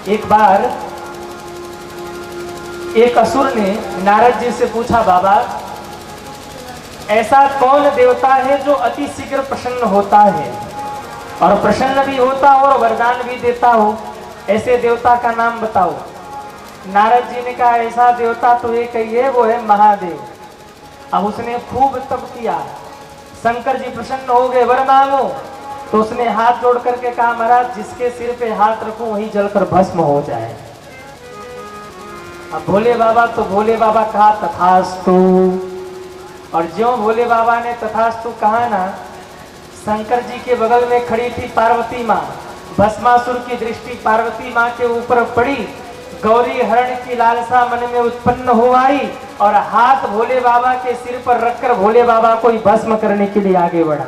एक बार एक असुर ने नारद जी से पूछा, बाबा ऐसा कौन देवता है जो अति शीघ्र प्रसन्न होता है और प्रसन्न भी होता हो और वरदान भी देता हो, ऐसे देवता का नाम बताओ। नारद जी ने कहा, ऐसा देवता तो एक ही है, वो है महादेव। अब उसने खूब तप किया, शंकर जी प्रसन्न हो गए, वर मांगो। तो उसने हाथ जोड़ करके कहा, महाराज जिसके सिर पे हाथ रखूं वही जलकर भस्म हो जाए। अब भोले बाबा कहा तथास्तु। और ज्यों भोले बाबा ने तथास्तु कहा ना, शंकर जी के बगल में खड़ी थी पार्वती माँ। भस्मासुर की दृष्टि पार्वती माँ के ऊपर पड़ी, गौरी हरण की लालसा मन में उत्पन्न हो आई और हाथ भोले बाबा के सिर पर रखकर भोले बाबा को ही भस्म करने के लिए आगे बढ़ा।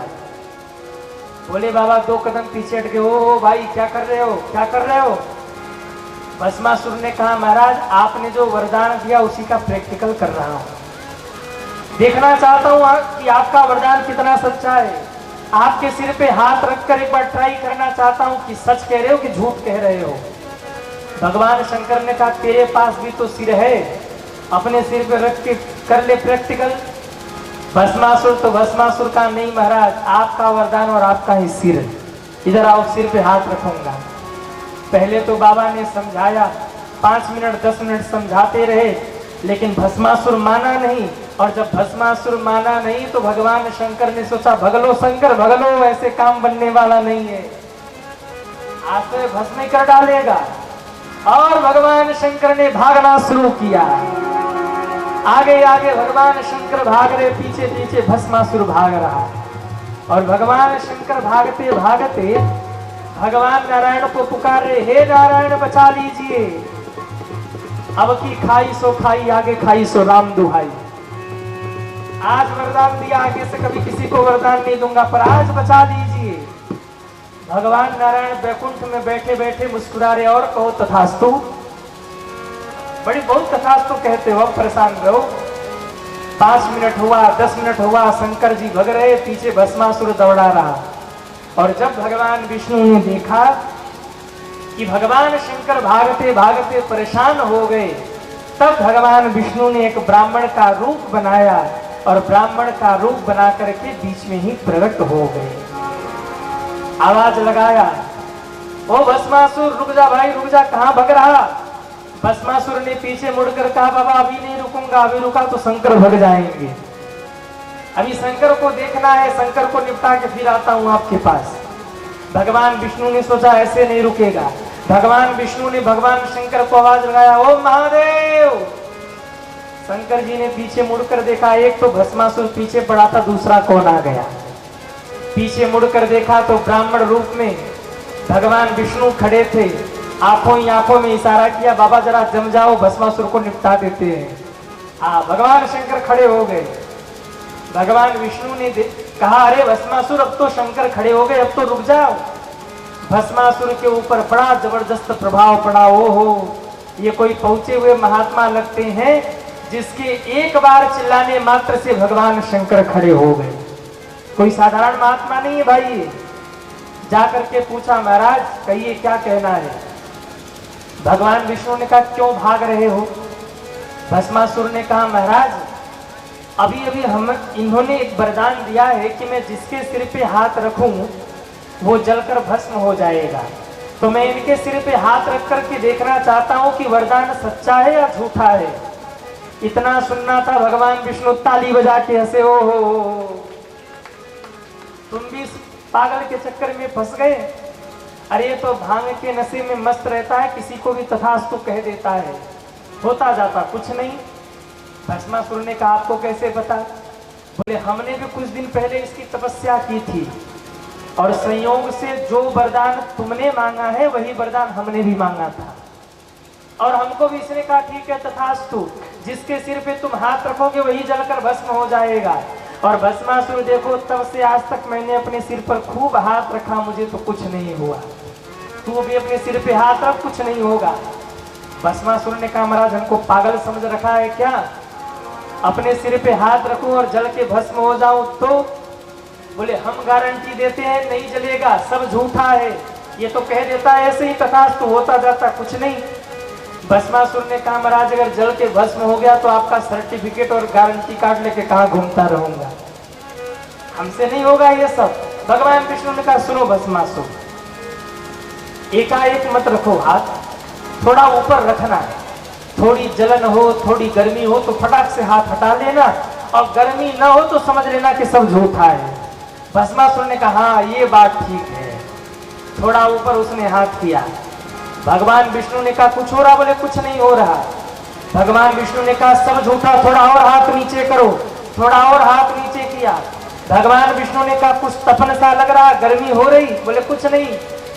भोले बाबा 2 कदम पीछे हट गए। ओ भाई क्या कर रहे हो, क्या कर रहे हो? भस्मासुर ने कहा, महाराज आपने जो वरदान दिया उसी का प्रैक्टिकल कर रहा हूं, देखना चाहता हूं कि आपका वरदान कितना सच्चा है। आपके सिर पे हाथ रखकर एक बार ट्राई करना चाहता हूं कि सच कह रहे हो कि झूठ कह रहे हो। भगवान शंकर ने कहा, तेरे पास भी तो सिर है, अपने सिर पे रख के कर ले प्रैक्टिकल। भस्मासुर तो भस्मासुर का नहीं, महाराज आपका वरदान और आपका ही सिर, इधर आओ, सिर पे हाथ रखूंगा। पहले तो बाबा ने समझाया, 5 मिनट 10 मिनट समझाते रहे, लेकिन भस्मासुर माना नहीं। और जब भस्मासुर माना नहीं तो भगवान शंकर ने सोचा, भगलो शंकर भगलो, ऐसे काम बनने वाला नहीं है, आज तो भस्म ही कर डालेगा। और भगवान शंकर ने भागना शुरू किया, आगे आगे भगवान शंकर भाग रहे, पीछे पीछे भस्मासुर भाग रहा। और भगवान शंकर भागते भागते भगवान नारायण को पुकार रहे, हे नारायण बचा लीजिए, अब की खाई सो खाई, आगे खाई सो राम दुहाई। आज वरदान दिया, आगे से कभी किसी को वरदान नहीं दूंगा, पर आज बचा लीजिए। भगवान नारायण बैकुंठ में बैठे बैठे मुस्कुरा रहे, और कहो तथास्तु। बड़ी बहुत तथास्तु कहते हो, अब परेशान रहो। 5 मिनट हुआ, 10 मिनट हुआ, शंकर जी भग रहे, पीछे भस्मासुर दौड़ा रहा। और जब भगवान विष्णु ने देखा कि भगवान शंकर भागते भागते परेशान हो गए, तब भगवान विष्णु ने एक ब्राह्मण का रूप बनाया और ब्राह्मण का रूप बना करके बीच में ही प्रकट हो गए। आवाज लगाया, ओ भस्मासुर रुक जा भाई, रुक जा, कहां भग रहा? भस्मासुर ने पीछे मुड़कर कहा, बाबा अभी नहीं रुकूंगा, अभी रुका तो शंकर भग जाएंगे, अभी शंकर को देखना है, शंकर को निपटा के फिर आता हूं आपके पास। भगवान विष्णु ने सोचा ऐसे नहीं रुकेगा। भगवान विष्णु ने भगवान शंकर को आवाज लगाया, ओ महादेव। शंकर जी ने पीछे मुड़कर देखा, एक तो भस्मासुर पीछे पड़ा था, दूसरा कौन आ गया। पीछे मुड़कर देखा तो ब्राह्मण रूप में भगवान विष्णु खड़े थे, आंखों ही आंखों में इशारा किया, बाबा जरा जम जाओ, भस्मासुर को निपटा देते हैं। भगवान शंकर खड़े हो गए। भगवान विष्णु ने कहा, अरे भस्मासुर अब तो शंकर खड़े हो गए, अब तो रुक जाओ। भस्मासुर के ऊपर बड़ा जबरदस्त प्रभाव पड़ा। ओहो, ये कोई पहुंचे हुए महात्मा लगते हैं, जिसके एक बार चिल्लाने मात्र से भगवान शंकर खड़े हो गए। कोई साधारण महात्मा नहीं है भाई। जाकर के पूछा, महाराज कहिए क्या कहना है? भगवान विष्णु ने कहा, क्यों भाग रहे हो? भस्मासुर ने कहा, महाराज अभी अभी इन्होंने एक वरदान दिया है कि मैं जिसके सिर पे हाथ रखूं वो जलकर भस्म हो जाएगा, तो मैं इनके सिर पे हाथ रख करके देखना चाहता हूं कि वरदान सच्चा है या झूठा है। इतना सुनना था, भगवान विष्णु ताली बजा के हंसे, हो तुम भी पागल के चक्कर में फंस गए। अरे तो भांग के नशे में मस्त रहता है, किसी को भी तथास्तु कह देता है, होता जाता कुछ नहीं। भस्मासुर ने कहा, आपको कैसे पता? बोले, हमने भी कुछ दिन पहले इसकी तपस्या की थी और संयोग से जो वरदान तुमने मांगा है वही वरदान हमने भी मांगा था, और हमको भी इसने कहा ठीक है तथास्तु, जिसके सिर पे तुम हाथ रखोगे वही जलकर भस्म हो जाएगा। और भस्मासुर देखो, तब से आज तक मैंने अपने सिर पर खूब हाथ रखा, मुझे तो कुछ नहीं हुआ, तू भी अपने सिर पे हाथ रख, कुछ नहीं होगा। भस्मासुर ने कहा, महाराज हमको पागल समझ रखा है क्या? अपने सिर पे हाथ रखूं और जल के भस्म हो जाऊं तो? बोले, हम गारंटी देते हैं नहीं जलेगा, सब झूठा है, ये तो कह देता है ऐसे ही तथास्तु, होता जाता कुछ नहीं। भस्मासुर ने कहा महाराज अगर जल के भस्म हो गया तो आपका सर्टिफिकेट और गारंटी कार्ड लेके कहाँ घूमता रहूंगा, हमसे नहीं होगा ये सब। भगवान विष्णु ने कहा सुनो भस्मासुर, एकाएक मत रखो हाथ, थोड़ा ऊपर रखना है। थोड़ी जलन हो, थोड़ी गर्मी हो तो फटाक से हाथ हटा लेना, और गर्मी ना हो तो समझ लेना कि सब झूठा है। भस्मासुर ने कहा हाँ ये बात ठीक है। थोड़ा ऊपर उसने हाथ किया। भगवान विष्णु ने कहा कुछ हो रहा, बोले कुछ नहीं हो रहा। भगवान विष्णु ने कहा सब झूठा, थोड़ा और हाथ नीचे करो। थोड़ा और हाथ नीचे किया। भगवान विष्णु ने कहा कुछ तपन सा लग रहा, गर्मी हो रही, बोले कुछ नहीं।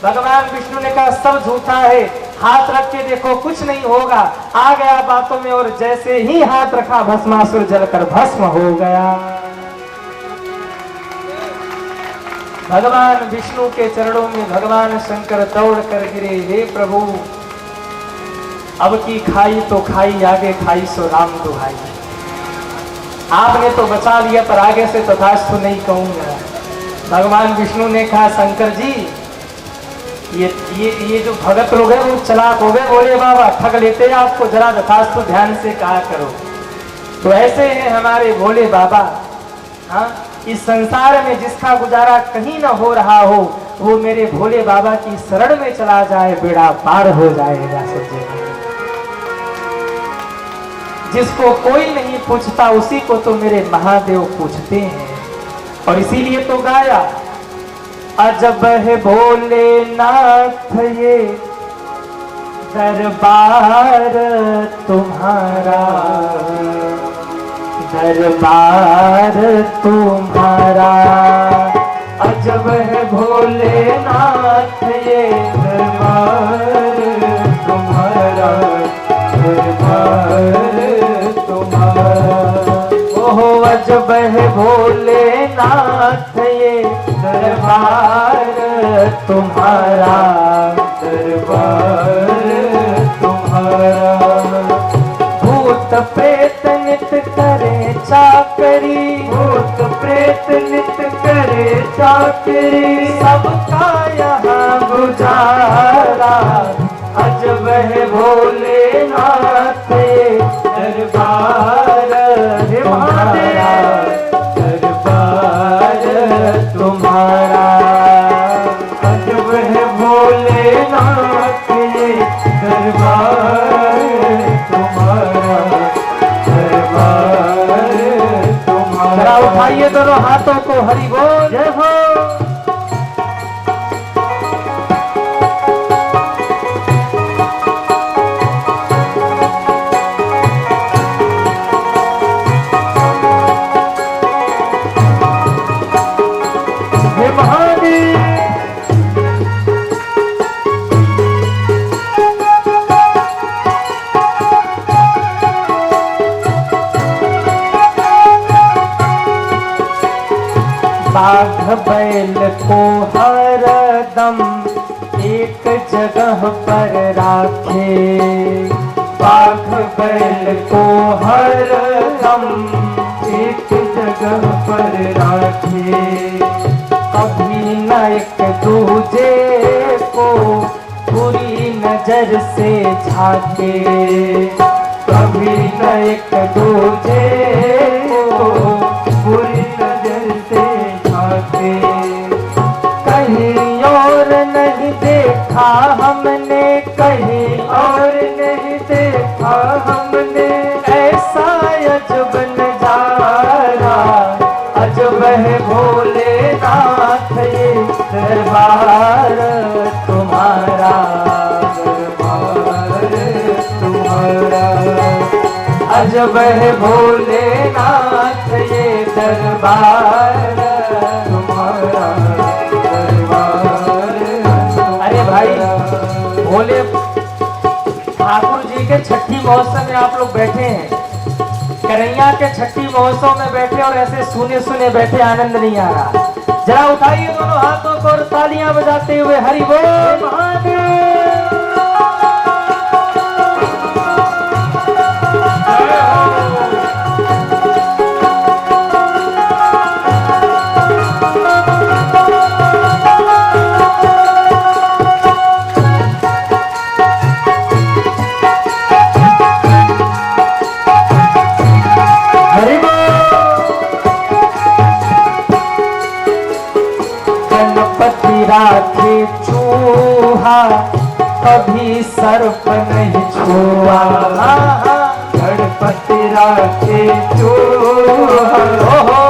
भगवान विष्णु ने कहा सब झूठा है, हाथ रख के देखो कुछ नहीं होगा। आ गया बातों में, और जैसे ही हाथ रखा भस्मासुर जलकर भस्म हो गया। भगवान विष्णु के चरणों में भगवान शंकर दौड़ कर गिरे, हे प्रभु अब की खाई तो खाई, आगे खाई सो राम दुहाई। आपने तो बचा लिया पर आगे से तथास्तु नहीं कहूंगा। भगवान विष्णु ने कहा शंकर जी ये जो भगत लोग हैं वो चलाक हो गए, बोले बाबा ठग लेते हैं आपको, जरा तथास्तु ध्यान से कहा करो। तो ऐसे हैं हमारे भोले बाबा। हाँ, इस संसार में जिसका गुजारा कहीं ना हो रहा हो, वो मेरे भोले बाबा की शरण में चला जाए, बेड़ा पार हो जाएगा। सोचिए, जिसको कोई नहीं पूछता उसी को तो मेरे महादेव पूछते हैं। और इसीलिए तो गाया, अजब है भोलेनाथ ये दरबार तुम्हारा, दरबार तुम्हारा। अजब है भोलेनाथ ये दरबार तुम्हारा, दरबार तुम्हारा। ओहो अजब है भोलेनाथ ये दरबार तुम्हारा, दरबार तुम्हारा। भूत प्रेत नित करे चाकरी, भूत प्रेत नित करे चाकरी, सबका यहाँ गुजारा। अजब है भोलेनाथ दरबार तुम्हारा, दरबार तुम्हारा। अजब है भोलेनाथ दरबार तुम्हारा, दरबार तुम्हारा। उठाइए दोनों हाथों को, हरि बोल जय हो। बाघ बैल को हर दम एक जगह पर राखे, बाघ बैल को हर दम एक जगह पर राखे। कभी न एक दूजे को बुरी नजर से झाके, कभी न एक दूजे को बुरी नजर से झाके। कहीं और नहीं देखा हमने, कहीं और नहीं देखा हमने, ऐसा अजब नजारा। अजब है भोलेनाथ ये दरबार तुम्हारा, दरबार तुम्हारा। अजब है भोलेनाथ ये दरबार तुम्हारा, दरबार। अरे भाई भोले ठाकुर जी के छठी महोत्सव में आप लोग बैठे हैं, करैया के छठी महोत्सव में बैठे और ऐसे सुने सुने बैठे, आनंद नहीं आ रहा। जरा उठाइए दोनों हाथों को और तालियां बजाते हुए हरि बोल महादेव। कभी सर्प नहीं छुआ, गणपति राखे जो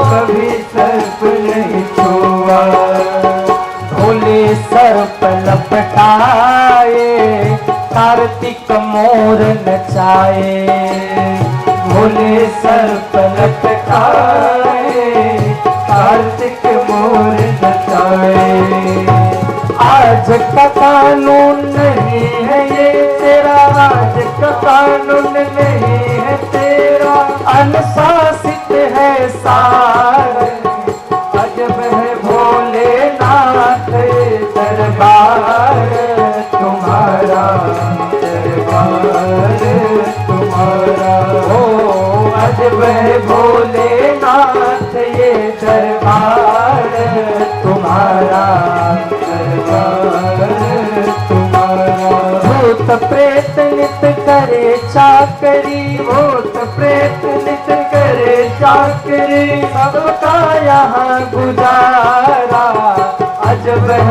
कभी सर्प नहीं छुआ। भोले सर्प लपटाए, कार्तिक मोर नचाए। भोले सर्प लटकाए, कार्तिक मोर नचाए। आज का कानून नहीं है ये तेरा, आज का कानून नहीं है तेरा। अनुशासित है सारा, अजब है भोलेनाथ दरबार तुम्हारा, दरबार तुम्हारा। ओ अजब है भोलेनाथ ये दरबार तुम्हारा, दरबार तुम्हारा। भूत प्रेत नित करे चाकरी, भूत प्रेत नित करे चाकरी, सबका यहाँ गुजारा। अजब है